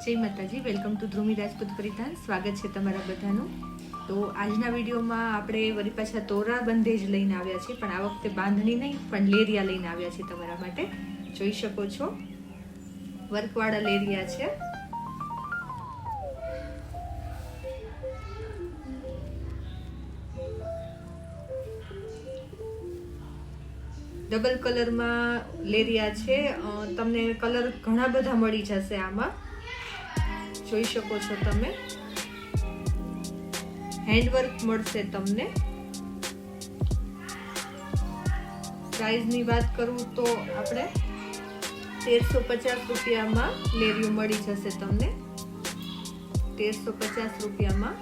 જય માતાજી, welcome to ધ્રુમી Rajput પરિધાન. સ્વાગત છે તમારા બધાનું. તો આજના વિડીયોમાં આપણે વળી પાછા તોરા બંધેજ લઈને આવ્યા છીએ, પણ આ વખતે બાંધણી નહીં પણ લેરિયા લઈને આવ્યા છીએ તમારા માટે. જોઈ શકો છો વર્કવાળા લેરિયા છે. ડબલ કલરમાં લેરિયા છે. તમને કલર ઘણા બધા મળી જશે આમાં. જોઈ શકો છો તમે. હેન્ડવર્ક મળશે તમને. પ્રાઇઝની વાત કરું તો આપણે 1350 રૂપિયામાં લેરિયું મળી જશે તમને. 1350 રૂપિયામાં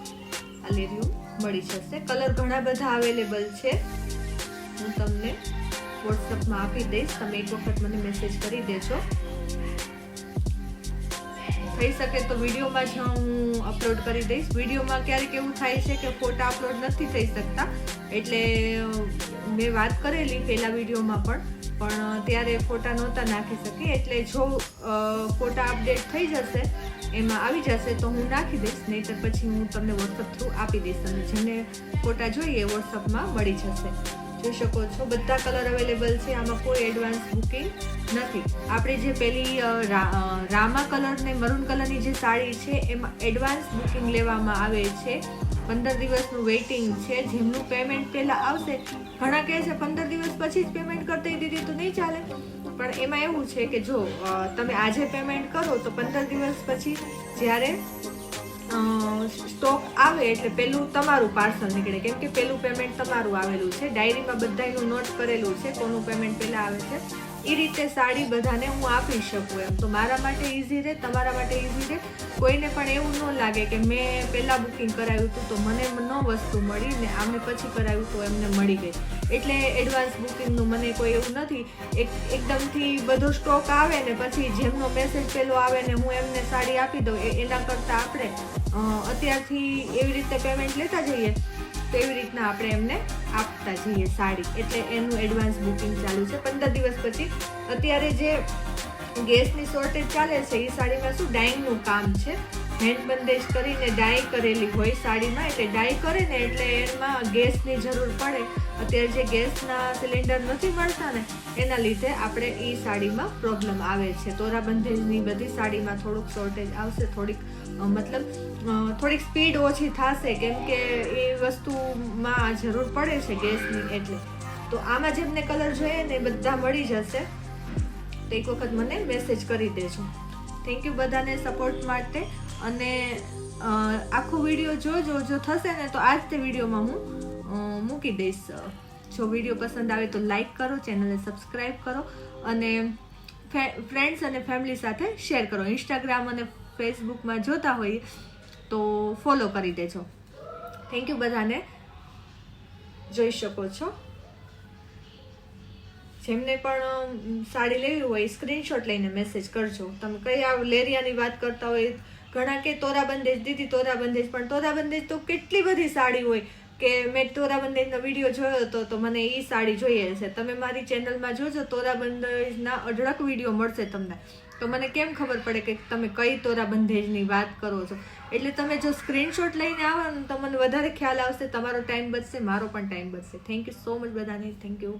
આ લેરિયું મળી જશે. કલર ઘણા બધા અવેલેબલ છે. હું તમને વોટ્સઅપમાં આપી દઈશ. તમે એક વખત મને મેસેજ કરી દેજો. થઈ શકે તો વિડીયોમાં જ હું અપલોડ કરી દઈશ. વિડીયોમાં ક્યારેક એવું થાય છે કે ફોટા અપલોડ નથી થઈ શકતા, એટલે મેં વાત કરેલી પહેલા વિડીયોમાં પણ ત્યારે ફોટા નહોતા નાખી શકી. એટલે જો ફોટા અપડેટ થઈ જશે, એમાં આવી જશે તો હું નાખી દઈશ, નહીંતર પછી હું તમને વોટ્સઅપ થ્રુ આપી દઈશ. અને જેને ફોટા જોઈએ વોટ્સઅપમાં મળી જશે. જોઈ શકો છો બધા કલર અવેલેબલ છે. આમાં કોઈ એડવાન્સ બુકિંગ નથી. આપણે જે પેલી રામા કલર ને મરૂન કલરની જે સાડી છે એમાં એડવાન્સ બુકિંગ લેવામાં આવે છે. 15 દિવસનું વેઇટિંગ છે. જેમનું પેમેન્ટ પહેલાં આવશે, ઘણા કહે છે 15 દિવસ પછી જ પેમેન્ટ કરતી દીધી તો નહીં ચાલે, પણ એમાં એવું છે કે જો તમે આજે પેમેન્ટ કરો તો 15 દિવસ પછી જ્યારે સ્ટોક આવે એટલે પેલું તમારું પાર્સલ નીકળે, કેમ કે પેલું પેમેન્ટ તમારું આવેલું છે. ડાયરીમાં બધાનું નોટ કરેલું છે કોનું પેમેન્ટ પહેલાં આવે છે. એ રીતે સાડી બધાને હું આપી શકું એમ. તો મારા માટે ઇઝી રહે, તમારા માટે ઇઝી રહે. કોઈને પણ એવું ન લાગે કે મેં પહેલાં બુકિંગ કરાવ્યું હતું તો મને ન વસ્તુ મળી ને આમને પછી કરાવ્યું તો એમને મળી ગઈ. એટલે એડવાન્સ બુકિંગનું મને કોઈ એવું નથી. એકદમથી બધો સ્ટોક આવે ને પછી જેમનો મેસેજ પહેલો આવે ને હું એમને સાડી આપી દઉં, એના કરતાં આપણે અત્યારથી એવી રીતે પેમેન્ટ લેતા જઈએ તો એવી રીતના આપણે એમને આપતા જઈએ સાડી. એટલે એનું એડવાન્સ બુકિંગ ચાલુ છે 15 દિવસ પછી. અત્યારે જે ગેસની શોર્ટેજ ચાલે છે એ સાડીમાં શું ડાઈંગનું કામ છે. હેન્ડ બંદેજ કરીને ડાય કરેલી હોય સાડીમાં, એટલે ડાય કરે ને એટલે એમાં ગેસની જરૂર પડે. અત્યારે જે ગેસના સિલિન્ડર નથી મળતા ને એના લીધે આપણે એ સાડીમાં પ્રોબ્લેમ આવે છે. તોરા બંધેજની બધી સાડીમાં થોડુંક શોર્ટેજ આવશે, થોડીક સ્પીડ ઓછી થશે, કેમ કે એ વસ્તુમાં જરૂર પડે છે ગેસની. એટલે તો આમાં જેમને કલર જોઈએ ને બધા મળી જશે. તો એક વખત મને મેસેજ કરી દેજો. થેન્ક યુ બધાને સપોર્ટ માટે. અને આખો વિડીયો જોજો. જો થશે ને તો આજ તે વિડીયોમાં હું મૂકી દઈશ. જો વિડીયો પસંદ આવે તો લાઈક કરો, ચેનલને સબસ્ક્રાઈબ કરો અને ફ્રેન્ડ્સ અને ફેમિલી સાથે શેર કરો. ઇન્સ્ટાગ્રામ અને ફેસબુકમાં જોતા હોઈએ તો ફોલો કરી દેજો. થેન્ક યુ બધાને. જોઈ શકો છો જેમને પણ સાડી લેવી હોય સ્ક્રીનશોટ લઈને મેસેજ કરજો. તમે કયા લેરિયાની વાત કરતા હોય. ઘણા કે તોરા બંધેજ દીધી, તોરા બંધેજ, પણ તોરા બંધેજ તો કેટલી બધી સાડી હોય કે મેં તોરા બંધેજનો વિડીયો જોયો હતો તો મને એ સાડી જોઈએ છે. તમે મારી ચેનલમાં જોજો, તોરા બંધેજના અઢળક વિડીયો મળશે તમને. તો મને કેમ ખબર પડે કે તમે કઈ તોરા બંધેજની વાત કરો છો. એટલે તમે જો સ્ક્રીનશોટ લઈને આવો ને તો મને વધારે ખ્યાલ આવશે. તમારો ટાઈમ બચશે, મારો પણ ટાઈમ બચશે. થેન્ક યુ સો મચ બધાને. Thank you.